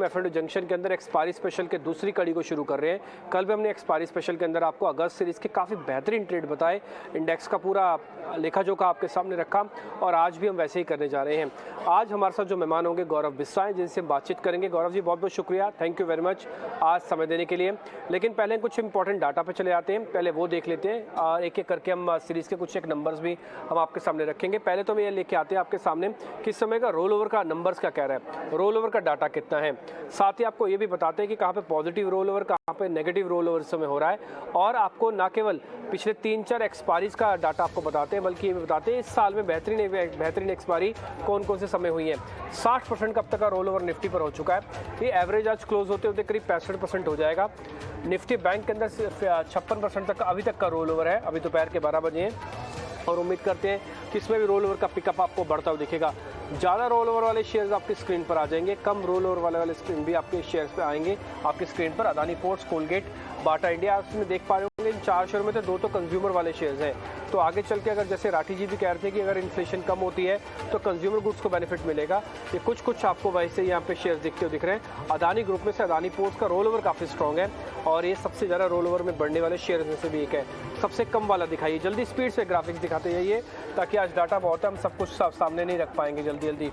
F junction के अंदर expiry special के दूसरी कड़ी को शुरू कर रहे हैं। कल भी हमने एक्सपायरी स्पेशल के अंदर आपको अगस्त सीरीज़ के काफ़ी बेहतरीन ट्रेड बताए, इंडेक्स का पूरा लेखा जोखा आपके सामने रखा और आज भी हम वैसे ही करने जा रहे हैं। आज हमारे साथ जो मेहमान होंगे गौरव बिस्सा हैं, जिनसे हम बातचीत करेंगे। गौरव जी बहुत बहुत शुक्रिया, थैंक यू वेरी मच आज समय देने के लिए। लेकिन पहले कुछ इंपॉर्टेंट डाटा पर चले आते हैं, पहले वो देख लेते हैं और एक एक करके हम सीरीज़ के कुछ एक नंबर्स भी हम आपके सामने रखेंगे। पहले तो मैं ये लेके आते हैं आपके सामने कि इस समय का रोल ओवर का नंबर्स क्या कह रहा है, रोल ओवर का डाटा कितना है। साथ ही आपको ये भी बताते हैं कि कहाँ पे पॉजिटिव रोल ओवर, कहाँ पे नेगेटिव रोल ओवर इस समय हो रहा है। और आपको ना केवल पिछले 3-4 एक्सपायरीज का डाटा आपको बताते हैं, बल्कि ये भी बताते हैं इस साल में बेहतरीन एक्सपायरी कौन कौन से समय हुई है। 60% का अब तक का रोल ओवर निफ्टी पर हो चुका है। ये एवरेज आज क्लोज होते होते करीब 65% हो जाएगा। निफ्टी बैंक के अंदर 56% तक अभी तक का रोल ओवर है, अभी दोपहर के 12 बजे हैं और उम्मीद करते हैं कि इसमें भी रोल ओवर का पिकअप आपको बढ़ता हुआ दिखेगा। ज़्यादा रोल ओवर वाले शेयर्स आपकी स्क्रीन पर आ जाएंगे, कम रोल ओवर वाले स्क्रीन भी आपके शेयर्स पे आएंगे आपकी स्क्रीन पर। Adani ports, Colgate, Bata India उसमें देख पा रहे होंगे। इन 4 शेयर में से 2 तो कंज्यूमर वाले शेयर्स हैं। तो आगे चल के अगर जैसे राठी जी भी कह रहे थे कि अगर इन्फ्लेशन कम होती है तो कंज्यूमर गुड्स को बेनिफिट मिलेगा। ये कुछ आपको वैसे यहाँ पे शेयर्स दिख रहे हैं। अदानी ग्रुप में से अदानी पोर्ट्स का रोल ओवर काफ़ी स्ट्रॉन्ग है और ये सबसे ज़्यादा रोल ओवर में बढ़ने वाले शेयर्स में से भी एक है। सबसे कम वाला दिखाइए, जल्दी स्पीड से ग्राफिक्स दिखाते जाइए ताकि आज डाटा बहुत है, हम सब कुछ सामने नहीं रख पाएंगे जल्दी।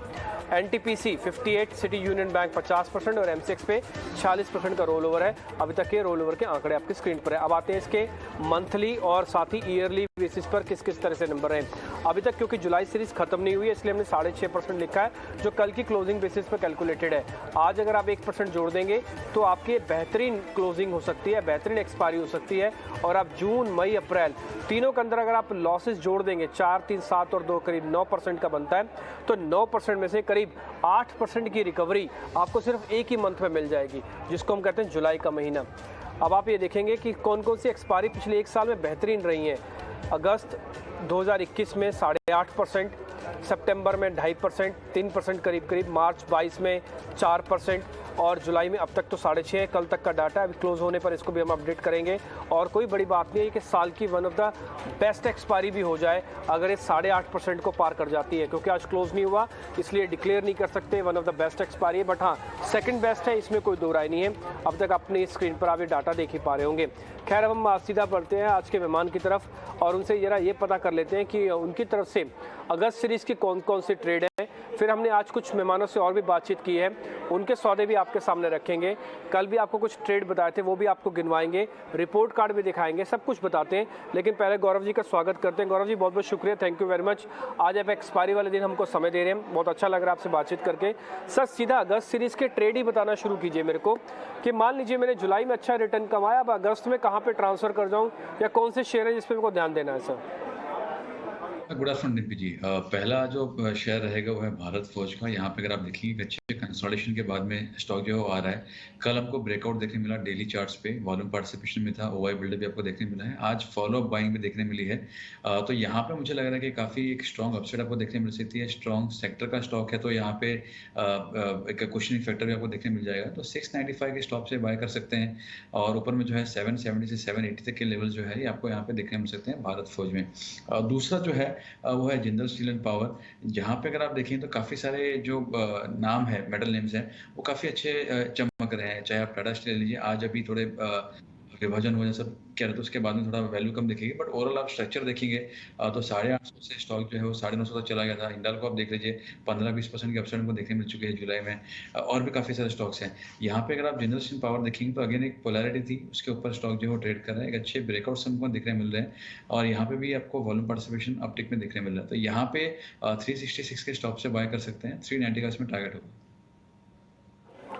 एनटीपीसी 58, सिटी यूनियन बैंक 50% और एमसीएक्स पे 46% का रोल ओवर है। अभी तक के रोल ओवर के आंकड़े आपकी स्क्रीन पर है। अब आते हैं इसके मंथली और साथ ही ईयरली बेसिस पर किस तरह से नंबर हैं। अभी तक क्योंकि जुलाई सीरीज खत्म नहीं हुई है इसलिए हमने 6.5% लिखा है, जो कल की क्लोजिंग बेसिस पर कैलकुलेटेड है। आज अगर आप 1% जोड़ देंगे तो आपकी बेहतरीन क्लोजिंग हो सकती है, बेहतरीन एक्सपायरी हो सकती है। और आप जून, मई, अप्रैल तीनों के अंदर अगर आप लॉसेस जोड़ देंगे, 4, 3, 7 और 2 करीब 9% का बनता है, तो 9% में से करीब 8% की रिकवरी आपको सिर्फ एक ही मंथ में मिल जाएगी, जिसको हम कहते हैं जुलाई का महीना। अब आप ये देखेंगे कि कौन कौन सी एक्सपायरी पिछले 1 साल में बेहतरीन रही हैं। अगस्त 2021 में 8.5%, सितंबर में 2.5%, 3% करीब, मार्च 22 में 4% और जुलाई में अब तक तो 6.5%। कल तक का डाटा अभी क्लोज होने पर इसको भी हम अपडेट करेंगे। और कोई बड़ी बात नहीं है कि साल की one of the best expiry भी हो जाए अगर ये 8.5% को पार कर जाती है, क्योंकि आज क्लोज नहीं हुआ इसलिए डिक्लेयर नहीं कर सकते one of the best expiry है, बट हाँ सेकंड बेस्ट है, इसमें कोई दो राय नहीं है। अब तक अपनी स्क्रीन पर आप ये डाटा देख ही पा रहे होंगे। खैर अब हम सीधा बढ़ते हैं आज के मेहमान की तरफ और उनसे जरा ये पता कर लेते हैं कि उनकी तरफ से अगस्त सीरीज़ की कौन कौन से ट्रेड हैं। फिर हमने आज कुछ मेहमानों से और भी बातचीत की है, उनके सौदे भी आपके सामने रखेंगे। कल भी आपको कुछ ट्रेड बताए थे, वो भी आपको गिनवाएंगे, रिपोर्ट कार्ड भी दिखाएंगे, सब कुछ बताते हैं। लेकिन पहले गौरव जी का स्वागत करते हैं। गौरव जी बहुत बहुत शुक्रिया, थैंक यू वेरी मच। आज आप एक्सपायरी वाले दिन हमको समय दे रहे हैं, बहुत अच्छा लग रहा है आपसे बातचीत करके। सर सीधा अगस्त सीरीज़ के ट्रेड ही बताना शुरू कीजिए मेरे को कि मान लीजिए मैंने जुलाई में अच्छा रिटर्न कमाया, अब अगस्त में कहाँ पर ट्रांसफ़र कर जाऊँ या कौन से शेयर है जिस पर मेरे को ध्यान देना है सर? गुड आफ्टरनून निपी जी। पहला जो शेयर रहेगा वो है भारत फोर्ज का। यहाँ पे अगर आप देखेंगे अच्छे कंसोलिडेशन के बाद में स्टॉक जो है वो आ रहा है। कल हमको ब्रेकआउट देखने मिला डेली चार्ट्स पे, वॉल्यूम पार्टिसिपेशन में था, ओवाई बिल्डर भी आपको देखने मिला है। आज फॉलो अप बाइंग भी देखने मिली है। तो यहाँ पे मुझे लग रहा है कि काफ़ी एक स्ट्रॉन्ग अपसाइड आपको देखने मिल सकती है। स्ट्रॉन्ग सेक्टर का स्टॉक है तो यहाँ पे एक क्वेश्चनिंग फैक्टर भी आपको देखने मिल जाएगा। तो 695 के स्टॉप से बाय कर सकते हैं और ऊपर में जो है 770 से 780 तक के लेवल जो है ये आपको यहाँ पे देखने मिल सकते हैं भारत फौज में। दूसरा जो है वो है जिंदल स्टील एंड पावर। जहाँ पे अगर आप देखें तो काफ़ी सारे जो नाम है, मेडल नेम्स हैं, वो काफ़ी अच्छे चमक रहे हैं। चाहे आप टाटा स्टील ले लीजिए, आज अभी थोड़े विभाजन हो जाए सब कह रहे थे, उसके बाद में थोड़ा वैल्यू कम दिखेगी, बट ओवरऑल आप स्ट्रक्चर देखेंगे तो 850 से स्टॉक जो है वो 950 तक चला गया था। हिंडाल को आप देख लीजिए 15-20% की अपसाइड को देखने मिल चुकी है जुलाई में। और भी काफ़ी सारे स्टॉक्स हैं यहाँ पे। अगर आप जिंदल स्टील पावर देखेंगे तो अगेन एक पोलैरिटी थी, उसके ऊपर स्टॉक जो है वो ट्रेड कर रहा है। एक अच्छे ब्रेकआउट हमको देखने मिल रहे हैं और यहाँ पे भी आपको वॉल्यूम पार्टिसिपेशन अपटिक में देखने मिल रहा है। तो यहाँ पे 366 के स्टॉप से बाय कर सकते हैं, 390 का इसमें टारगेट होगा।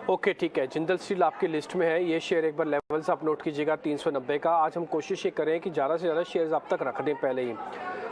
ओके ठीक है, जिंदल स्टील आपकी लिस्ट में है। ये शेयर एक बार लेवल्स आप नोट कीजिएगा 390 का। आज हम कोशिश ये करें कि ज़्यादा से ज़्यादा शेयर्स आप तक रख दें पहले ही।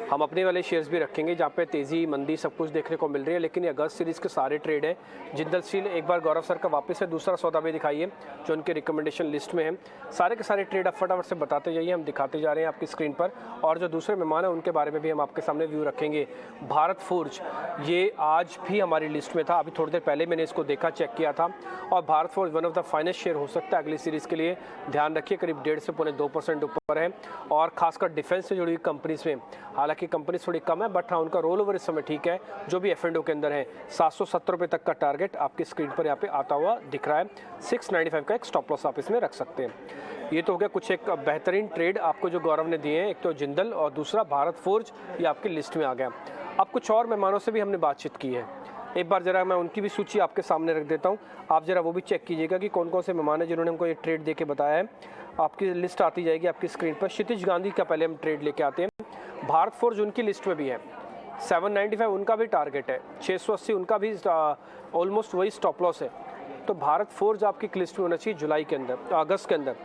हम अपने वाले शेयर्स भी रखेंगे जहाँ पे तेज़ी मंदी सब कुछ देखने को मिल रही है, लेकिन ये अगस्त सीरीज़ के सारे ट्रेड है। जिंदल स्टील एक बार गौरव सर का वापस से दूसरा सौदा भी दिखाइए जो उनके रिकमेंडेशन लिस्ट में है। सारे के सारे ट्रेड आप फटाफट से बताते जाइए, हम दिखाते जा रहे हैं आपकी स्क्रीन पर। और जो दूसरे मेहमान हैं उनके बारे में भी हम आपके सामने व्यू रखेंगे। भारत फोर्ज ये आज भी हमारी लिस्ट में था, अभी थोड़ी देर पहले मैंने इसको देखा, चेक किया था। और Bharat forge one of the finest share हो सकता है अगली सीरीज़ के लिए। ध्यान रखिए करीब 1.5 से 2% ऊपर है और खासकर डिफेंस से जुड़ी हुई कंपनीज में। हालांकि की कंपनी थोड़ी कम है, बट हाँ उनका रोल ओवर इस समय ठीक है, जो भी F&O के अंदर है। 770 रुपये तक का टारगेट आपकी स्क्रीन पर यहाँ पे आता हुआ दिख रहा है। 695 का एक स्टॉप लॉस आप इसमें रख सकते हैं। ये तो हो गया कुछ एक बेहतरीन ट्रेड आपको जो गौरव ने दिए हैं, एक तो जिंदल और दूसरा भारत फोर्ज, ये आपकी लिस्ट में आ गया। अब कुछ और मेहमानों से भी हमने बातचीत की है, एक बार ज़रा मैं उनकी भी सूची आपके सामने रख देता हूँ, आप ज़रा वो भी चेक कीजिएगा कि कौन कौन से मेहमान हैं जिन्होंने हमको ये ट्रेड दे के बताया है। आपकी लिस्ट आती जाएगी आपकी स्क्रीन पर। क्षितिज गांधी का पहले हम ट्रेड लेके आते हैं। भारत फोर्ज उनकी लिस्ट में भी है, 795 उनका भी टारगेट है, 680 उनका भी ऑलमोस्ट वही स्टॉप लॉस है। तो भारत फोर्ज आपकी लिस्ट में होना चाहिए जुलाई के अंदर, अगस्त के अंदर।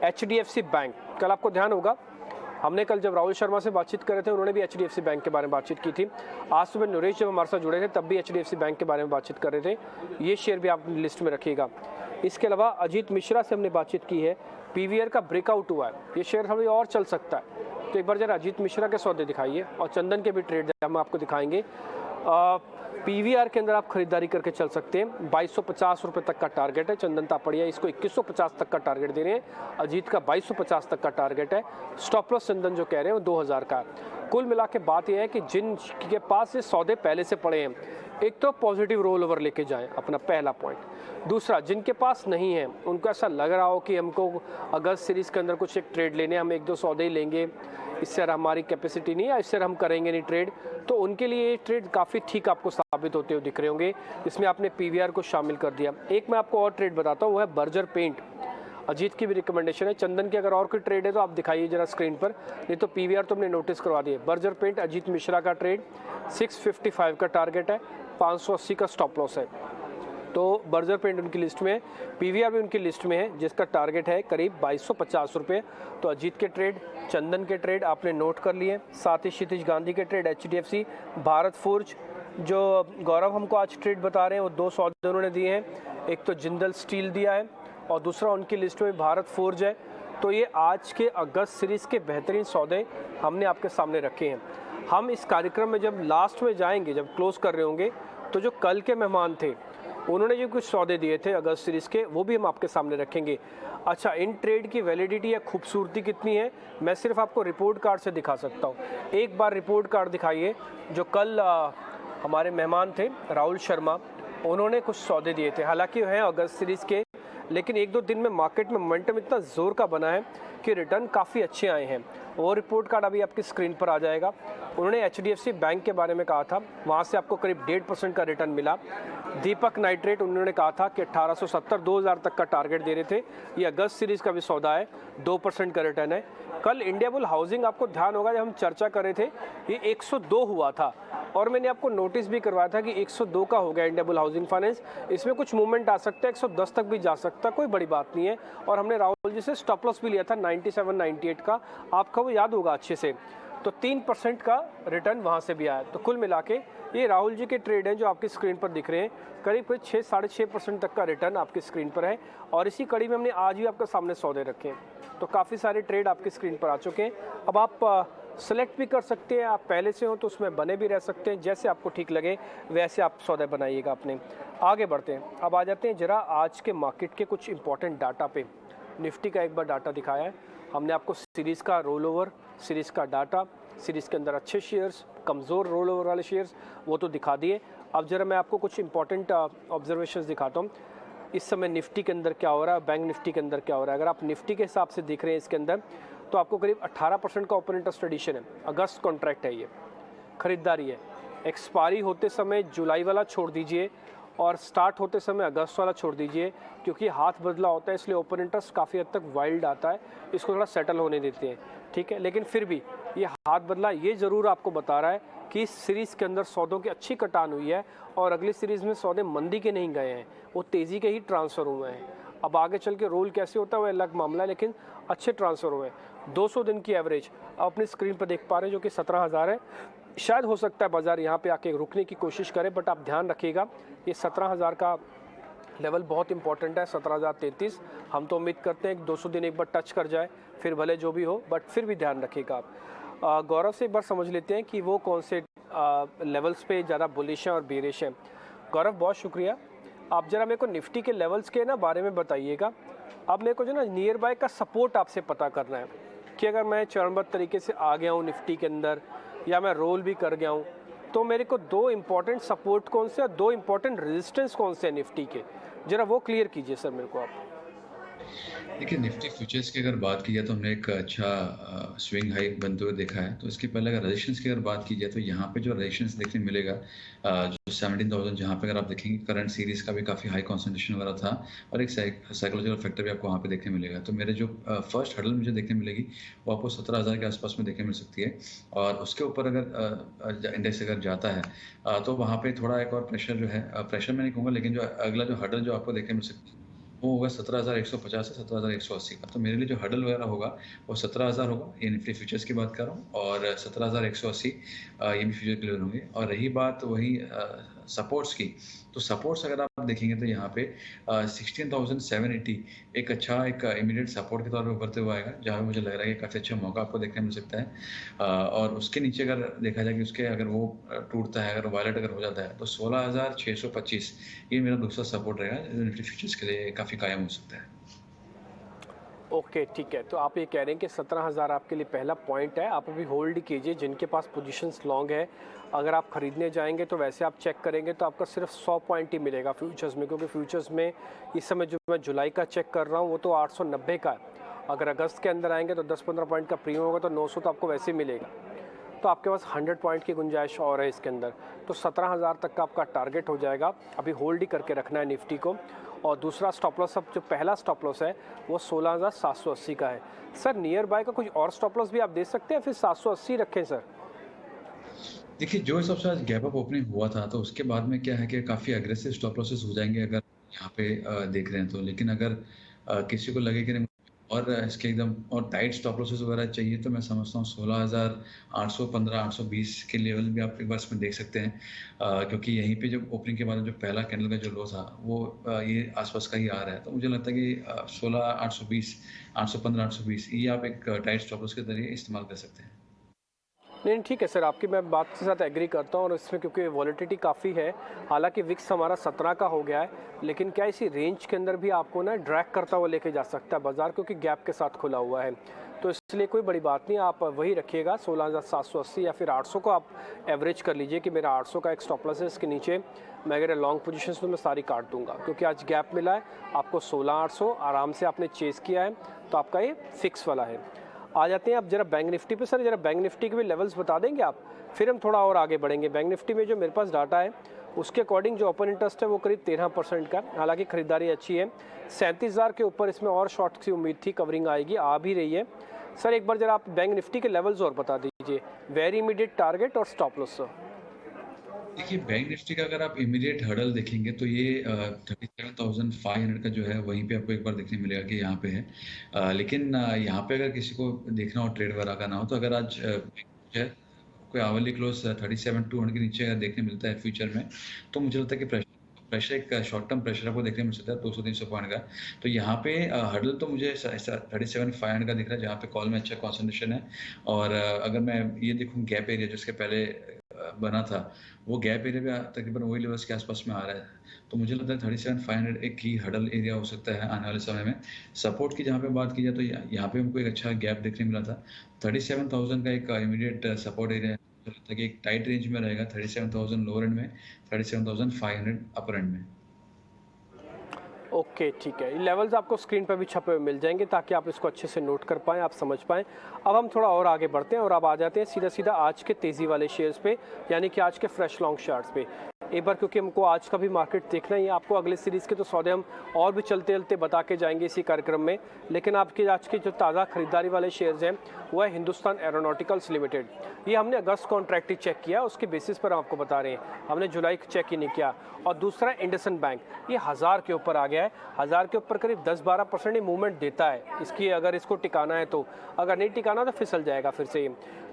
HDFC बैंक, कल आपको ध्यान होगा हमने कल जब राहुल शर्मा से बातचीत कर रहे थे, उन्होंने भी HDFC बैंक के बारे में बातचीत की थी। आज सुबह नरेश जब हमारे साथ जुड़े थे तब भी HDFC बैंक के बारे में बातचीत कर रहे थे। ये शेयर भी आप लिस्ट में रखिएगा। इसके अलावा अजीत मिश्रा से हमने बातचीत की है, PVR का ब्रेकआउट हुआ है, ये शेयर थोड़ी और चल सकता है। तो एक बार जरा अजीत मिश्रा के सौदे दिखाइए, और चंदन के भी ट्रेड हम आपको दिखाएंगे। PVR के अंदर आप खरीदारी करके चल सकते हैं। 2250 रुपये तक का टारगेट है। चंदन तापड़िया इसको 2150 तक का टारगेट दे रहे हैं। अजीत का 2250 तक का टारगेट है। स्टॉप लॉस चंदन जो कह रहे हैं वो 2000 का। कुल मिला के बात यह है कि जिन के पास ये सौदे पहले से पड़े हैं, एक तो पॉजिटिव रोल ओवर लेके जाएं, अपना पहला पॉइंट। दूसरा, जिनके पास नहीं है उनको ऐसा लग रहा हो कि हमको अगस्त सीरीज़ के अंदर कुछ एक ट्रेड लेने, हम एक दो सौदे ही लेंगे, इससे हमारी कैपेसिटी नहीं है, इससे हम करेंगे नहीं ट्रेड, तो उनके लिए ये ट्रेड काफ़ी ठीक आपको साबित होते हुए दिख रहे होंगे। इसमें आपने PVR को शामिल कर दिया। एक मैं आपको और ट्रेड बताता हूँ, वो है बर्जर पेंट। अजीत की भी रिकमेंडेशन है। चंदन की अगर और कोई ट्रेड है तो आप दिखाइए जरा स्क्रीन पर, नहीं तो PVR तो हमने नोटिस करवा दिए। बर्जर पेंट अजीत मिश्रा का ट्रेड, 655 का टारगेट है, 580 का स्टॉप लॉस है। तो बर्जर पेंट उनकी लिस्ट में है, PVR भी उनकी लिस्ट में है, जिसका टारगेट है करीब 2250 रुपये। तो अजीत के ट्रेड, चंदन के ट्रेड आपने नोट कर लिए। साथ ही क्षितिज गांधी के ट्रेड, HDFC, भारत फोर्ज, जो गौरव हमको आज ट्रेड बता रहे हैं वो 2 सौदे उन्होंने दिए हैं। एक तो जिंदल स्टील दिया है और दूसरा उनकी लिस्ट में भारत फोर्ज है। तो ये आज के अगस्त सीरीज़ के बेहतरीन सौदे हमने आपके सामने रखे हैं। हम इस कार्यक्रम में जब लास्ट में जाएंगे, जब क्लोज कर रहे होंगे, तो जो कल के मेहमान थे उन्होंने जो कुछ सौदे दिए थे अगस्त सीरीज़ के, वो भी हम आपके सामने रखेंगे। अच्छा, इन ट्रेड की वैलिडिटी या खूबसूरती कितनी है, मैं सिर्फ आपको रिपोर्ट कार्ड से दिखा सकता हूँ। एक बार रिपोर्ट कार्ड दिखाइए। जो कल हमारे मेहमान थे राहुल शर्मा, उन्होंने कुछ सौदे दिए थे, हालांकि हैं अगस्त सीरीज़ के, लेकिन 1-2 दिन में मार्केट में मोमेंटम इतना ज़ोर का बना है कि रिटर्न काफ़ी अच्छे आए हैं। वो रिपोर्ट कार्ड अभी आपकी स्क्रीन पर आ जाएगा। उन्होंने HDFC बैंक के बारे में कहा था, वहाँ से आपको करीब 1.5% का रिटर्न मिला। दीपक नाइट्रेट उन्होंने कहा था कि 1870 2000 तक का टारगेट दे रहे थे। ये अगस्त सीरीज़ का भी सौदा है, 2% का रिटर्न है। कल इंडिया बुल हाउसिंग, आपको ध्यान होगा जब हम चर्चा कर रहे थे, ये 102 हुआ था और मैंने आपको नोटिस भी करवाया था कि 102 का हो गया इंडिया बुल हाउसिंग फाइनेंस। इसमें कुछ मूवमेंट आ सकता है, 110 तक भी जा सकता है, कोई बड़ी बात नहीं है। और हमने राहुल जी से स्टॉप लॉस भी लिया था 97 98 का, आपका वो याद होगा अच्छे से। तो 3% का रिटर्न वहाँ से भी आया। तो कुल मिला के ये राहुल जी के ट्रेड हैं जो आपकी स्क्रीन पर दिख रहे हैं, करीब 6-6.5% तक का रिटर्न आपकी स्क्रीन पर है। और इसी कड़ी में हमने आज भी आपके सामने सौदे रखे हैं। तो काफ़ी सारे ट्रेड आपकी स्क्रीन पर आ चुके हैं। अब आप सेलेक्ट भी कर सकते हैं, आप पहले से हो तो उसमें बने भी रह सकते हैं, जैसे आपको ठीक लगे वैसे आप सौदे बनाइएगा अपने। आगे बढ़ते हैं, अब आ जाते हैं जरा आज के मार्केट के कुछ इंपॉर्टेंट डाटा पे। निफ्टी का एक बार डाटा दिखाया है हमने आपको, सीरीज़ का रोल ओवर, सीरीज़ का डाटा, सीरीज़ के अंदर अच्छे शेयर्स, कमज़ोर रोल ओवर वाले शेयर्स, वो तो दिखा दिए। अब जरा मैं आपको कुछ इंपॉर्टेंट ऑब्जर्वेशंस दिखाता हूँ। इस समय निफ्टी के अंदर क्या हो रहा है, बैंक निफ्टी के अंदर क्या हो रहा है। अगर आप निफ्टी के हिसाब से देख रहे हैं इसके अंदर, तो आपको करीब 18% का ओपन इंटरेस्ट एडिशन है। अगस्त कॉन्ट्रैक्ट है, ये खरीदारी है। एक्सपायरी होते समय जुलाई वाला छोड़ दीजिए और स्टार्ट होते समय अगस्त वाला छोड़ दीजिए, क्योंकि हाथ बदला होता है, इसलिए ओपन इंटरेस्ट काफ़ी हद तक वाइल्ड आता है, इसको थोड़ा सेटल होने देते हैं, ठीक है। लेकिन फिर भी ये हाथ बदला ये ज़रूर आपको बता रहा है कि इस सीरीज़ के अंदर सौदों की अच्छी कटान हुई है और अगली सीरीज़ में सौदे मंदी के नहीं गए हैं, वो तेज़ी के ही ट्रांसफ़र हुए हैं। अब आगे चल के रोल कैसे होता है वो अलग मामला है, लेकिन अच्छे ट्रांसफ़र हुए हैं। 200 दिन की एवरेज आप अपनी स्क्रीन पर देख पा रहे हैं, जो कि 17,000 है। शायद हो सकता है बाज़ार यहाँ पे आके रुकने की कोशिश करे, बट आप ध्यान रखिएगा ये 17,000 का लेवल बहुत इंपॉर्टेंट है, 17,033। हम तो उम्मीद करते हैं कि 200 दिन एक बार टच कर जाए, फिर भले जो भी हो, बट फिर भी ध्यान रखिएगा आप। गौरव से एक बार समझ लेते हैं कि वो कौन से लेवल्स पे ज़्यादा बुलिश हैं और बेरिश हैं। गौरव, बहुत शुक्रिया। आप ज़रा मेरे को निफ्टी के लेवल्स के ना बारे में बताइएगा। अब मेरे को जो ना नियर बाय का सपोर्ट आपसे पता करना है कि अगर मैं चरणबद्ध तरीके से आ गया हूँ निफ्टी के अंदर, या मैं रोल भी कर गया हूँ, तो मेरे को दो इम्पॉर्टेंट सपोर्ट कौन से और दो इम्पॉर्टेंट रेजिस्टेंस कौन से हैं निफ्टी के, जरा वो क्लियर कीजिए सर मेरे को आप। देखिए निफ्टी फ्यूचर्स की अगर बात की जाए तो हमने एक अच्छा स्विंग हाई बनते हुए देखा है। तो इसके पहले अगर रेजिस्टेंस की अगर बात की जाए तो यहाँ पे जो रेजिस्टेंस देखने मिलेगा जो 17,000, जहाँ पे अगर आप देखेंगे करंट सीरीज का भी काफ़ी हाई कॉन्सेंट्रेशन वगैरह था, और एक साइकोलॉजिकल फैक्टर भी आपको वहाँ पे देखने मिलेगा। तो मेरे जो फर्स्ट हर्डल मुझे देखने मिलेगी वो आपको 17,000 के आसपास में देखने मिल सकती है। और उसके ऊपर अगर इंडेक्स अगर जाता है तो वहाँ पे थोड़ा एक और प्रेशर जो है, प्रेशर मैं नहीं कहूँगा, लेकिन जो अगला जो हर्डल जो आपको देखने मिल सकती है वो होगा 17,150 से 17,180 का। तो मेरे लिए जो हर्डल वगैरह होगा वो 17,000 होगा, ये निफ्टी फ्यूचर्स की बात कर रहा हूँ, और 17,180 ये भी फ्यूचर क्लियर होंगे। और रही बात वही सपोर्ट्स की, तो सपोर्ट्स अगर आप देखेंगे तो यहाँ पे 16,780 एक अच्छा एक इमीडिएट सपोर्ट के तौर पे उभरते हुए आएगा, जहाँ पे मुझे लग रहा है कि काफ़ी अच्छा मौका आपको देखने मिल सकता है। और उसके नीचे अगर देखा जाए कि उसके अगर वो टूटता है, अगर वायलेट अगर हो जाता है, तो 16,625 ये मेरा दूसरा सपोर्ट रहेगा, जो निफ्टी फ्यूचर्स के लिए काफ़ी कायम हो सकता है। ओके ठीक है, तो आप ये कह रहे हैं कि 17,000 आपके लिए पहला पॉइंट है, आप अभी होल्ड कीजिए। जिनके पास पोजीशंस लॉन्ग है, अगर आप खरीदने जाएंगे तो वैसे आप चेक करेंगे तो आपका सिर्फ 100 पॉइंट ही मिलेगा फ्यूचर्स में, क्योंकि फ्यूचर्स में इस समय जो मैं जुलाई का चेक कर रहा हूँ वो तो 890 का है। अगर अगस्त के अंदर आएंगे तो 10-15 पॉइंट का प्रीमियम होगा, तो 900 तो आपको वैसे ही मिलेगा। तो आपके पास 100 पॉइंट की गुंजाइश और है इसके अंदर, तो 17,000 तक का आपका टारगेट हो जाएगा। अभी होल्ड ही करके रखना है निफ्टी को। और दूसरा स्टॉप लॉस, अब जो पहला स्टॉप लॉस है वो 16,780 का है। सर नियर बाय का कुछ और स्टॉप लॉस भी आप दे सकते हैं, फिर 780 रखें सर? देखिए जो हिसाब से आज गैप अप ओपनिंग हुआ था, तो उसके बाद में क्या है कि काफ़ी अग्रेसिव स्टॉप लॉसेस हो जाएंगे अगर यहाँ पे देख रहे हैं तो। लेकिन अगर किसी को लगे कि नहीं और इसके एकदम और टाइट स्टॉप लॉसेस वगैरह चाहिए, तो मैं समझता हूँ 16,815 820 के लेवल भी आप एक बार इसमें देख सकते हैं। क्योंकि यहीं पे जो ओपनिंग के बाद जो पहला कैंडल का जो लो था वो ये आसपास का ही आ रहा है। तो मुझे लगता है कि 16,820 815 820 ये आप एक टाइट स्टॉप लॉस के जरिए इस्तेमाल कर सकते हैं। नहीं ठीक है सर, आपकी मैं बात के साथ एग्री करता हूँ। और इसमें क्योंकि वॉलेटिलिटी काफ़ी है, हालांकि विक्स हमारा 17 का हो गया है, लेकिन क्या इसी रेंज के अंदर भी आपको ना ड्रैग करता हुआ लेके जा सकता है बाजार, क्योंकि गैप के साथ खुला हुआ है। तो इसलिए कोई बड़ी बात नहीं, आप वही रखिएगा 16,780 या फिर 800 को आप एवरेज कर लीजिए कि मेरा 800 का एक स्टॉप लॉस है, इसके नीचे मैं अगर लॉन्ग पोजीशन तो मैं सारी काट दूंगा, क्योंकि आज गैप मिला है आपको 16,800 आराम से आपने चेस किया है, तो आपका ये फिक्स वाला है। आ जाते हैं आप जरा बैंक निफ्टी पे। सर जरा बैंक निफ्टी के भी लेवल्स बता देंगे आप, फिर हम थोड़ा और आगे बढ़ेंगे। बैंक निफ्टी में जो मेरे पास डाटा है उसके अकॉर्डिंग जो ओपन इंटरेस्ट है वो करीब 13% का, हालांकि खरीदारी अच्छी है। 37,000 के ऊपर इसमें और शॉर्ट की उम्मीद थी, कवरिंग आएगी, आ भी रही है। सर एक बार जरा आप बैंक निफ्टी के लेवल्स और बता दीजिए, वेरी इमीडिएट टारगेट और स्टॉप लॉस सर। देखिए बैंक निफ्टी का अगर आप इमीडिएट हर्डल देखेंगे तो ये 37,500 का जो है वहीं पे आपको एक बार देखने मिलेगा कि यहाँ पे है। लेकिन यहाँ पे अगर किसी को देखना हो ट्रेड वगैरह का ना हो, तो अगर आज है कोई आवरली क्लोज 37,200 के नीचे अगर देखने मिलता है फ्यूचर में, तो मुझे लगता है कि प्रेशर एक शॉर्ट टर्म प्रेशर आपको देखने मिल सकता है 200-300 पॉइंट का। तो यहाँ पे हर्डल तो मुझे 37,500 का दिख रहा है, जहाँ पे कॉल में अच्छा कॉन्सेंट्रेशन है। और अगर मैं ये देखूँ गैप एरिया जिसके पहले बना था, वो गैप एरिया भी तकरीबन वही लेवल्स के आसपास में आ रहा है। तो मुझे लगता है 37,500 एक की हडल एरिया हो सकता है आने वाले समय में। सपोर्ट की जहाँ पे बात की जाए तो यहाँ पे हमको एक अच्छा गैप देखने मिला था। 37,000 का एक इमीडिएट सपोर्ट एरिया है, मुझे लगता है कि एक टाइट रेंज में रहेगा। 37,000 लोअर एंड में, 37,500 अपर एंड में। ओके ठीक है, ये लेवल्स आपको स्क्रीन पर भी छपे हुए मिल जाएंगे ताकि आप इसको अच्छे से नोट कर पाएँ, आप समझ पाएँ। अब हम थोड़ा और आगे बढ़ते हैं और अब आ जाते हैं सीधा सीधा आज के तेज़ी वाले शेयर्स पे, यानी कि आज के फ्रेश लॉन्ग चार्ट्स पे एक बार, क्योंकि हमको आज का भी मार्केट देखना ही है। आपको अगले सीरीज़ के तो सौदे हम और भी चलते चलते बता के जाएंगे इसी कार्यक्रम में, लेकिन आपके आज के जो ताज़ा खरीदारी वाले शेयर्स हैं वो है हिंदुस्तान एरोनॉटिकल्स लिमिटेड। ये हमने अगस्त कॉन्ट्रैक्ट ही चेक किया, उसके बेसिस पर हम आपको बता रहे हैं, हमने जुलाई चेक ही नहीं किया। और दूसरा इंडसन बैंक, ये 1000 के ऊपर आ गया है, 1000 के ऊपर करीब 10-12% ही मूवमेंट देता है इसकी, अगर इसको टिकाना है तो। अगर नहीं टिकाना तो फिसल जाएगा फिर से।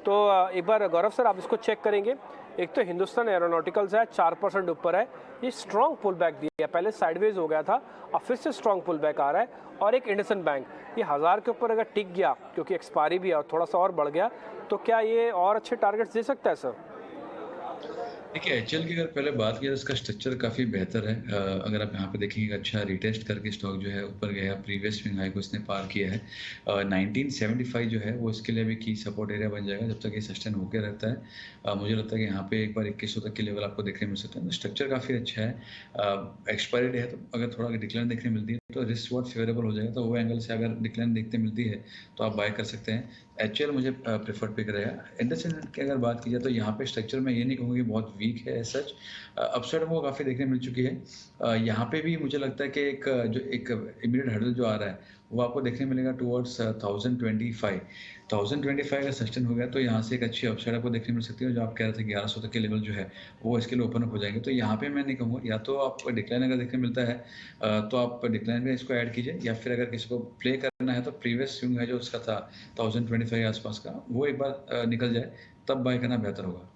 तो एक बार गौरव सर आप इसको चेक करेंगे। एक तो हिंदुस्तान एरोनॉटिकल्स है 4% ऊपर है, ये स्ट्रॉन्ग पुल बैक दिया, पहले साइडवेज हो गया था, अब फिर से स्ट्रॉन्ग पुल बैक आ रहा है। और एक इंडसन बैंक, ये 1000 के ऊपर अगर टिक गया, क्योंकि एक्सपायरी भी है और थोड़ा सा और बढ़ गया, तो क्या ये और अच्छे टारगेट्स दे सकता है सर? देखिए, एचएल की अगर पहले बात की जाए, इसका स्ट्रक्चर काफ़ी बेहतर है। अगर आप यहाँ पे देखेंगे, अच्छा रिटेस्ट करके स्टॉक जो है ऊपर गया, प्रीवियस स्विंग हाई को इसने पार किया है। 1975 जो है वो इसके लिए भी की सपोर्ट एरिया बन जाएगा जब तक ये सस्टेन होकर रहता है। मुझे लगता है कि यहाँ पे एक बार 2100 तक के लेवल आपको देखने मिल सकता है। तो स्ट्रक्चर काफ़ी अच्छा है। एक्सपायरी डे है, तो अगर थोड़ा डिक्लाइन देखने मिलती है तो रिस्क रिवॉर्ड फेवरेबल हो जाएगा। तो वो एंगल से अगर डिक्लाइन देखते मिलती है तो आप बाय कर सकते हैं। एचएल मुझे प्रेफर्ड पिक रहेगा। इंडसइंड की अगर बात की जाए तो यहाँ पे स्ट्रक्चर में ये नहीं कहूँगा कि बहुत वीक है सच। अपसाइड वो काफ़ी देखने मिल चुकी है। यहाँ पे भी मुझे लगता है कि जो एक इमीडिएट हर्डल जो आ रहा है वो आपको देखने मिलेगा टुवर्ड्स 1025 अगर सस्टेन हो गया तो यहाँ से एक अच्छी अपसाइड आपको देखने मिल सकती है। जो आप कह रहे थे 1100 तक के लेवल जो है वो इसके लिए ओपन अप हो जाएंगे। तो यहाँ पे मैं नहीं कहूँगा, या तो आप डिक्लाइन अगर देखने मिलता है तो आप डिक्लाइन में इसको ऐड कीजिए, या फिर अगर किसी को प्ले करना है तो प्रीवियस स्विंग है जो उसका था 1025 के आसपास का, वो एक बार निकल जाए तब बाय करना बेहतर होगा।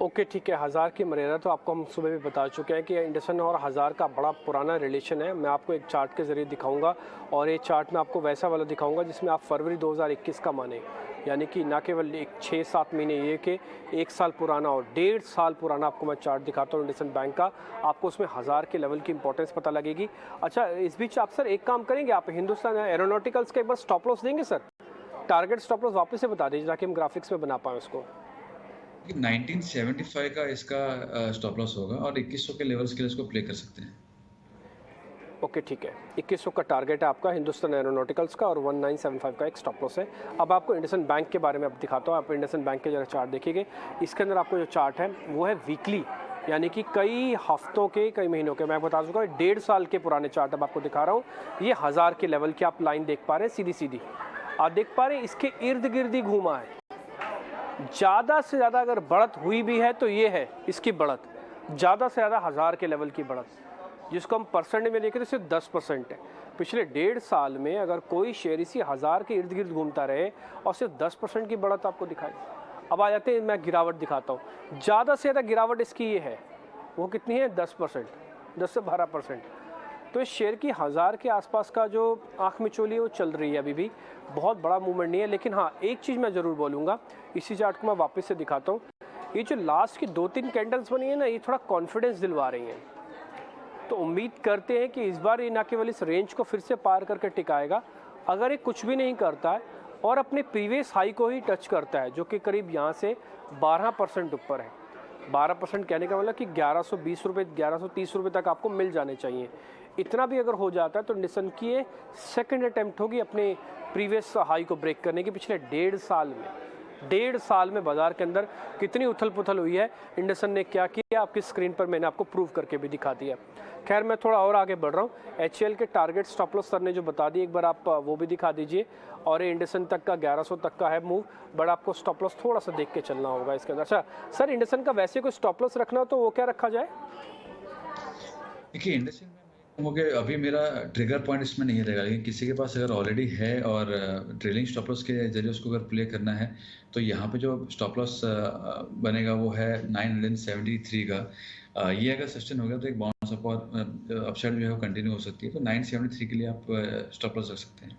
ओके ठीक है, हज़ार की मर्यादा तो आपको हम सुबह भी बता चुके हैं कि इंडसन और हज़ार का बड़ा पुराना रिलेशन है। मैं आपको एक चार्ट के ज़रिए दिखाऊंगा, और ये चार्ट मैं आपको वैसा वाला दिखाऊंगा जिसमें आप फरवरी 2021 का माने, यानी कि ना केवल एक 6-7 महीने ये कि 1 साल पुराना और 1.5 साल पुराना आपको मैं चार्ट दिखाता हूँ इंडसन बैंक का। आपको उसमें हज़ार के लेवल की इंपॉर्टेंस पता लगेगी। अच्छा, इस बीच आप सर एक काम करेंगे, आप हिंदुस्तान एरोनॉटिकल्स का एक बार स्टॉप लॉस देंगे सर? टारगेट स्टॉप लॉस वापस से बता दीजिए ताकि हम ग्राफिक्स में बना पाएँ उसको। 1975 का इसका स्टॉप लॉस होगा और 2100 के लेवल्स के लिए इसको प्ले कर सकते हैं। ओके ठीक है, 2100 का टारगेट है आपका हिंदुस्तान एरोनॉटिकल्स का, और 1975 का एक स्टॉप लॉस है। अब आपको इंडसन बैंक के बारे में अब दिखाता हूँ। आप इंडसन बैंक के जरा चार्ट देखिएगा। इसके अंदर आपको जो चार्ट है वो है वीकली, यानी कि कई हफ्तों के, कई महीनों के, मैं बता चुका हूँ 1.5 साल के पुराने चार्ट अब आपको दिखा रहा हूँ। ये हज़ार के लेवल की आप लाइन देख पा रहे हैं, सीधी सीधी आप देख पा रहे हैं। इसके इर्द गिर्द ही घूमा है। ज़्यादा से ज़्यादा अगर बढ़त हुई भी है तो ये है इसकी बढ़त, ज़्यादा से ज़्यादा हज़ार के लेवल की बढ़त, जिसको हम परसेंट में देखें तो सिर्फ 10% है। पिछले 1.5 साल में अगर कोई शेयर इसी हज़ार के इर्द गिर्द घूमता रहे और सिर्फ 10% की बढ़त आपको दिखाई। अब आ जाते हैं, मैं गिरावट दिखाता हूँ। ज़्यादा से ज़्यादा गिरावट इसकी ये है, वो कितनी है? 10%, 10 से 12%। तो इस शेयर की हज़ार के आसपास का जो आँख मिचौली है वो चल रही है, अभी भी बहुत बड़ा मूवमेंट नहीं है। लेकिन हाँ, एक चीज़ मैं ज़रूर बोलूँगा, इसी चार्ट को मैं वापस से दिखाता हूँ। ये जो लास्ट की 2-3 कैंडल्स बनी है ना, ये थोड़ा कॉन्फिडेंस दिलवा रही हैं। तो उम्मीद करते हैं कि इस बार ये ना केवल इस रेंज को फिर से पार करके टिकाएगा। अगर ये कुछ भी नहीं करता है और अपने प्रीवियस हाई को ही टच करता है, जो कि करीब यहाँ से 12% ऊपर है। 12% कहने का मतलब कि 1120 रुपये, 1130 रुपये तक आपको मिल जाने चाहिए। इतना भी अगर हो जाता है तो निसन की ये सेकंड अटेम्प्ट होगी अपने प्रीवियस हाई को ब्रेक करने की। पिछले 1.5 साल में बाजार के अंदर कितनी उथल पुथल हुई है, इंडसन ने क्या किया, आपकी स्क्रीन पर मैंने आपको प्रूव करके भी दिखा दिया। खैर, मैं थोड़ा और आगे बढ़ रहा हूँ। एचएल के टारगेट स्टॉप लॉस सर ने जो बता दिए, एक बार आप वो भी दिखा दीजिए। और ये इंडसन तक का 1100 तक का है मूव, बट आपको स्टॉप लॉस थोड़ा सा देख के चलना होगा इसके अंदर। अच्छा सर, इंडसन का वैसे कोई स्टॉप लॉस रखना हो तो वो क्या रखा जाए? देखिए, इंडस्ट्री में मैं कहूँगा कि अभी मेरा ट्रिगर पॉइंट इसमें नहीं रहेगा, लेकिन किसी के पास अगर ऑलरेडी है और ट्रेलिंग स्टॉप लॉस के जरिए उसको अगर प्ले करना है तो यहाँ पे जो स्टॉप लॉस बनेगा वो है 973 का। ये अगर सस्टेन हो गया तो एक बाउंस अप और अपसाइड जो है वो कंटिन्यू हो सकती है। तो 973 के लिए आप स्टॉप लॉस रख सकते हैं।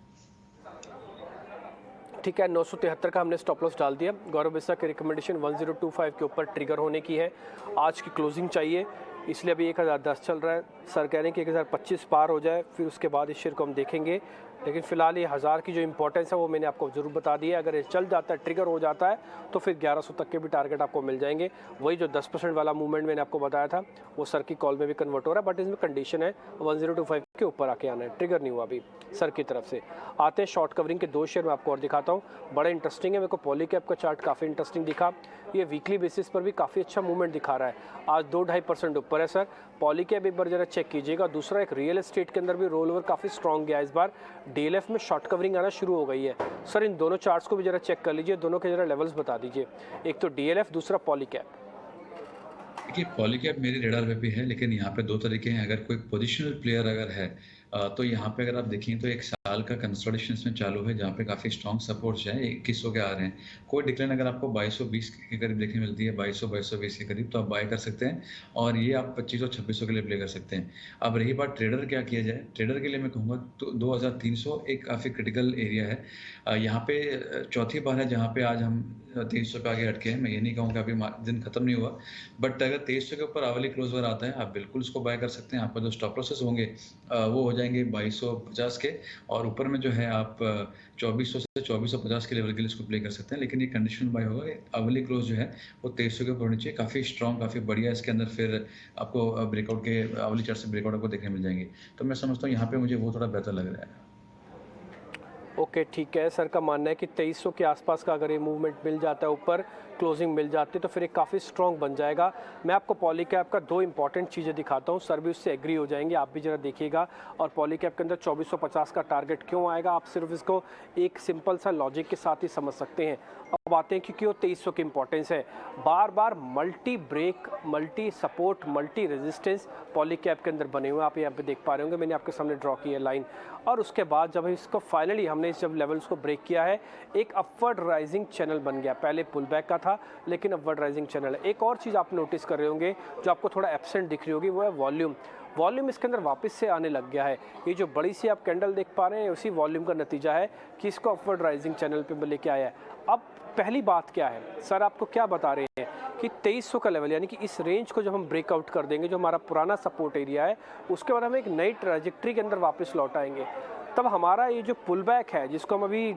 ठीक है, 973 का हमने स्टॉप लॉस डाल दिया। गौरव बिस्सा की रिकमेंडेशन 1025 के ऊपर ट्रिगर होने की है। आज की क्लोजिंग चाहिए, इसलिए अभी 1010 चल रहा है। सर कह रहे हैं कि 1025 पार हो जाए फिर उसके बाद इस शेयर को हम देखेंगे। लेकिन फिलहाल ये हज़ार की जो इंपॉर्टेंस है वो मैंने आपको ज़रूर बता दी है। अगर ये चल जाता है, ट्रिगर हो जाता है, तो फिर 1100 तक के भी टारगेट आपको मिल जाएंगे। वही जो 10% वाला मूवमेंट मैंने आपको बताया था वो सर की कॉल में भी कन्वर्ट हो रहा है, बट इसमें कंडीशन है 1025 के ऊपर आके आना है। ट्रिगर नहीं हुआ अभी सर की तरफ से। आते हैं शॉर्ट कवरिंग के 2 शेयर मैं आपको और दिखाता हूँ, बड़ा इंटरेस्टिंग है। मेरे को पॉलीकैब का चार्ट काफ़ी इंटरेस्टिंग दिखा। ये वीकली बेसिस पर भी काफ़ी अच्छा मूवमेंट दिखा रहा है। आज 2-2.5% ऊपर है सर। पॉलीकैब एक बार जरा चेक कीजिएगा। दूसरा, एक रियल एस्टेट के अंदर भी रोल ओवर काफ़ी स्ट्रॉन्ग गया इस बार। डीएलएफ में शॉर्ट कवरिंग आना शुरू हो गई है। सर इन दोनों चार्ट्स को भी जरा चेक कर लीजिए, दोनों के जरा लेवल्स बता दीजिए। एक तो डीएलएफ, दूसरा पॉलीकैब। देखिए, पॉलीकैब मेरे रेडार पे भी है, लेकिन यहाँ पे 2 तरीके हैं। अगर कोई पोजिशनल प्लेयर अगर है तो यहाँ पे अगर आप देखें तो 1 साल का कंसोलिडेशन इसमें चालू है, जहाँ पे काफ़ी स्ट्रॉन्ग सपोर्ट्स हैं 2100 के आ रहे हैं। कोई डिक्लाइन अगर आपको 2220 के करीब देखने मिलती है, 2200-2220 के करीब, तो आप बाय कर सकते हैं। और ये आप 2500-2600 के लिए प्ले कर सकते हैं। अब रही बात ट्रेडर क्या किया जाए, ट्रेडर के लिए मैं कहूँगा तो 2300 एक काफ़ी क्रिटिकल एरिया है। यहाँ पे चौथी बार है जहाँ पे आज हम 2300 पे आगे हटके हैं। मैं ये नहीं कहूँगा अभी दिन खत्म नहीं हुआ, बट अगर 2300 के ऊपर आवली क्लोज अगर आता है, आप बिल्कुल उसको बाय कर सकते हैं। आपका जो स्टॉप लॉसेस होंगे वो हो जाएंगे 2250 के, और ऊपर में जो है आप 2400 से 2450 के लेवल के लिए इसको प्ले कर सकते हैं। लेकिन ये कंडीशनल बाय होगा कि आवली क्लोज जो है वो 2300 के ऊपर होनी चाहिए। काफ़ी स्ट्रॉन्ग, काफ़ी बढ़िया इसके अंदर फिर आपको ब्रेकआउट के आवली चार्ट से ब्रेकआउट आपको देखने मिल जाएंगे। तो मैं समझता हूँ यहाँ पे मुझे वो थोड़ा बेहतर लग रहा है। ओके ठीक है, सर का मानना है कि 2300 के आसपास का अगर ये मूवमेंट मिल जाता है, ऊपर क्लोजिंग मिल जाती है, तो फिर एक काफ़ी स्ट्रॉन्ग बन जाएगा। मैं आपको पॉलीकैब का दो इंपॉर्टेंट चीज़ें दिखाता हूँ, सर भी उससे एग्री हो जाएंगे, आप भी ज़रा देखिएगा। और पॉलीकैब के अंदर 2450 का टारगेट क्यों आएगा, आप सिर्फ इसको एक सिंपल सा लॉजिक के साथ ही समझ सकते हैं। अब आते हैं क्योंकि वो 2300 की इंपॉर्टेंस है। बार बार multi break, multi support, multi resistance Polycab के अंदर बने हुए हैं, आप यहाँ पे देख पा रहे होंगे, मैंने आपके सामने ड्रॉ की है लाइन। और उसके बाद जब इसको फाइनली हमने जब लेवल्स को ब्रेक किया है, एक अपवर्ड राइजिंग चैनल बन गया। पहले पुल बैक का था, लेकिन अपवर्ड राइजिंग चैनल है। एक और चीज़ आप नोटिस कर रहे होंगे जो आपको थोड़ा एब्सेंट दिख रही होगी, वो है वॉल्यूम। वॉल्यूम इसके अंदर वापस से आने लग गया है। ये जो बड़ी सी आप कैंडल देख पा रहे हैं, उसी वॉल्यूम का नतीजा है कि इसको अपवर्ड राइजिंग चैनल पे लेके आया है। अब पहली बात क्या है, सर आपको क्या बता रहे हैं कि 2300 का लेवल, यानी कि इस रेंज को जब हम ब्रेकआउट कर देंगे, जो हमारा पुराना सपोर्ट एरिया है, उसके बाद हम एक नई ट्रैजेक्टरी के अंदर वापस लौट आएंगे। तब हमारा ये जो पुल बैक है, जिसको हम अभी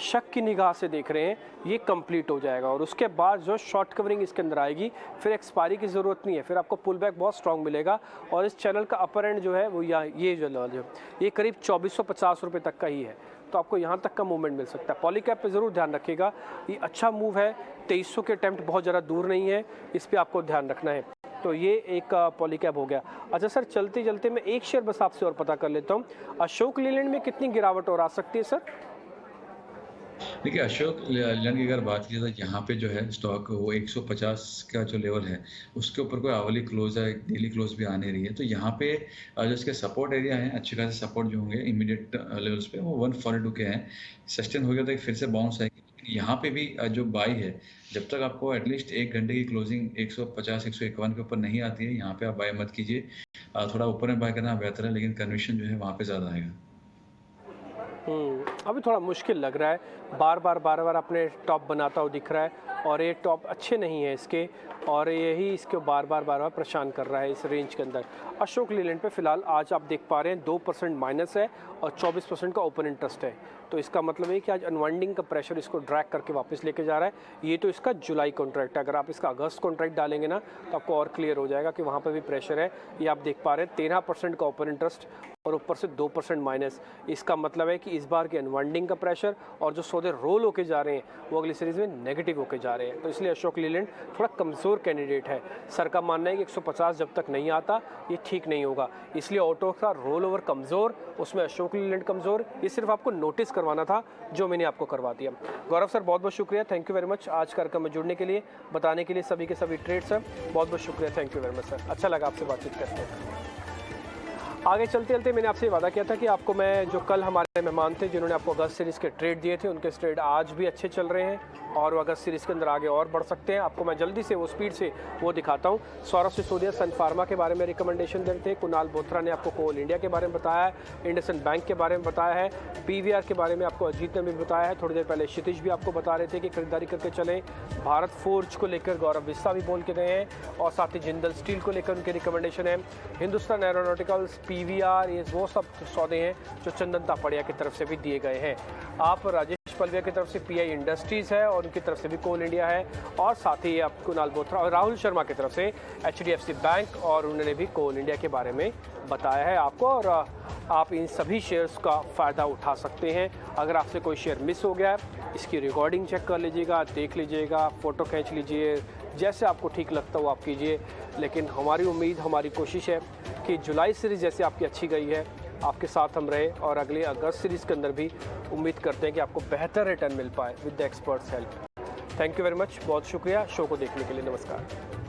शक की निगाह से देख रहे हैं, ये कंप्लीट हो जाएगा। और उसके बाद जो शॉर्ट कवरिंग इसके अंदर आएगी, फिर एक्सपायरी की ज़रूरत नहीं है, फिर आपको पुल बैक बहुत स्ट्रॉन्ग मिलेगा। और इस चैनल का अपर एंड जो है वो ये जो लेवल है, ये करीब 2450 रुपये तक का ही है, तो आपको यहाँ तक का मूवमेंट मिल सकता है। पॉलीकैब पे ज़रूर ध्यान रखिएगा, ये अच्छा मूव है, 2300 के अटेम्प्ट बहुत ज़्यादा दूर नहीं है, इस पर आपको ध्यान रखना है। तो ये एक पॉलीकैब हो गया। अच्छा सर, चलते चलते मैं एक शेयर बस आपसे और पता कर लेता हूँ, अशोक लीलैंड में कितनी गिरावट और आ सकती है सर? देखिए, अशोक लेलैंड की अगर बात की जाए तो यहाँ पे जो है स्टॉक वो 150 का जो लेवल है, उसके ऊपर कोई आवली क्लोज है, डेली क्लोज भी आ नहीं रही है। तो यहाँ पे जो इसके सपोर्ट एरिया है, अच्छे खासे सपोर्ट जो होंगे इमीडिएट लेवल्स पे, वो 142 के हैं। सस्टेन हो गया तो एक फिर से बाउंस आएगी। यहाँ पे भी जो बाई है, जब तक आपको एटलीस्ट 1 घंटे की क्लोजिंग 150-151 के ऊपर नहीं आती है, यहाँ पे आप बाय मत कीजिए। थोड़ा ऊपर में बाय करना बेहतर है, लेकिन कन्विक्शन जो है वहाँ पे ज़्यादा आएगा। अभी थोड़ा मुश्किल लग रहा है, बार बार अपने टॉप बनाता हुआ दिख रहा है, और ये टॉप अच्छे नहीं है इसके, और यही इसको बार बार परेशान कर रहा है इस रेंज के अंदर। अशोक लीलैंड पे फिलहाल आज आप देख पा रहे हैं 2% माइनस है और 24% का ओपन इंटरेस्ट है। तो इसका मतलब है कि आज अनवाइंडिंग का प्रेशर इसको ड्रैग करके वापस लेके जा रहा है। ये तो इसका जुलाई कॉन्ट्रैक्ट है, अगर आप इसका अगस्त कॉन्ट्रैक्ट डालेंगे ना, तो आपको और क्लियर हो जाएगा कि वहाँ पर भी प्रेशर है। ये आप देख पा रहे हैं 13% का ओपन इंटरेस्ट और ऊपर से 2% माइनस। इसका मतलब है कि इस बार की अनवाइंडिंग का प्रेशर और जो सौदे रोल होके जा रहे हैं, वो अगली सीरीज में नेगेटिव होके जा रहे हैं। तो इसलिए अशोक लीलैंड थोड़ा कमज़ोर कैंडिडेट है। सर का मानना है कि 150 जब तक नहीं आता, ये ठीक नहीं होगा। इसलिए ऑटो का रोल ओवर कमज़ोर, उसमें अशोक लीलैंड कमज़ोर, ये सिर्फ आपको नोटिस करवाना था, जो मैंने आपको करवा दिया। गौरव सर, बहुत बहुत शुक्रिया, थैंक यू वेरी मच आज कार्यक्रम में जुड़ने के लिए, बताने के लिए सभी के सभी ट्रेड सर, बहुत बहुत शुक्रिया, thank you very much sir. अच्छा लगा आपसे बातचीत करके। आगे चलते चलते मैंने आपसे वादा किया था कि आपको मैं, जो कल हमारे मेहमान थे जिन्होंने आपको अगस्त सीरीज़ के ट्रेड दिए थे, उनके ट्रेड आज भी अच्छे चल रहे हैं और वो अगस्त सीरीज़ के अंदर आगे और बढ़ सकते हैं। आपको मैं जल्दी से वो स्पीड से वो दिखाता हूँ। सौरभ सिसोदिया सन फार्मा के बारे में रिकमेंडेशन दे रहे थे, कुणाल बोथरा ने आपको कोल इंडिया के बारे में बताया है, इंडसइंड बैंक के बारे में बताया है, पीवीआर के बारे में आपको अजीत ने भी बताया है, थोड़ी देर पहले क्षितिज भी आपको बता रहे थे कि खरीदारी करके चलें। भारत फोर्ज को लेकर गौरव बिस्सा भी बोल के गए हैं, और साथ ही जिंदल स्टील को लेकर उनके रिकमेंडेशन है। हिंदुस्तान एरोनॉटिकल्स, पीवीआर, ये वो सब सौदे हैं जो चंदन तापड़िया की तरफ से भी दिए गए हैं। आप राजेश पलविया की तरफ से पीआई इंडस्ट्रीज़ है और उनकी तरफ से भी कोल इंडिया है, और साथ ही आप कुणाल बोथरा और राहुल शर्मा की तरफ से एचडीएफसी बैंक, और उन्होंने भी कोल इंडिया के बारे में बताया है आपको। और आप इन सभी शेयर्स का फ़ायदा उठा सकते हैं। अगर आपसे कोई शेयर मिस हो गया है, इसकी रिकॉर्डिंग चेक कर लीजिएगा, देख लीजिएगा, फ़ोटो खींच लीजिए, जैसे आपको ठीक लगता हो आप कीजिए। लेकिन हमारी उम्मीद, हमारी कोशिश है कि जुलाई सीरीज़ जैसे आपकी अच्छी गई है, आपके साथ हम रहे, और अगले अगस्त सीरीज़ के अंदर भी उम्मीद करते हैं कि आपको बेहतर रिटर्न मिल पाए with the experts help. Thank you very much, बहुत शुक्रिया शो को देखने के लिए, नमस्कार।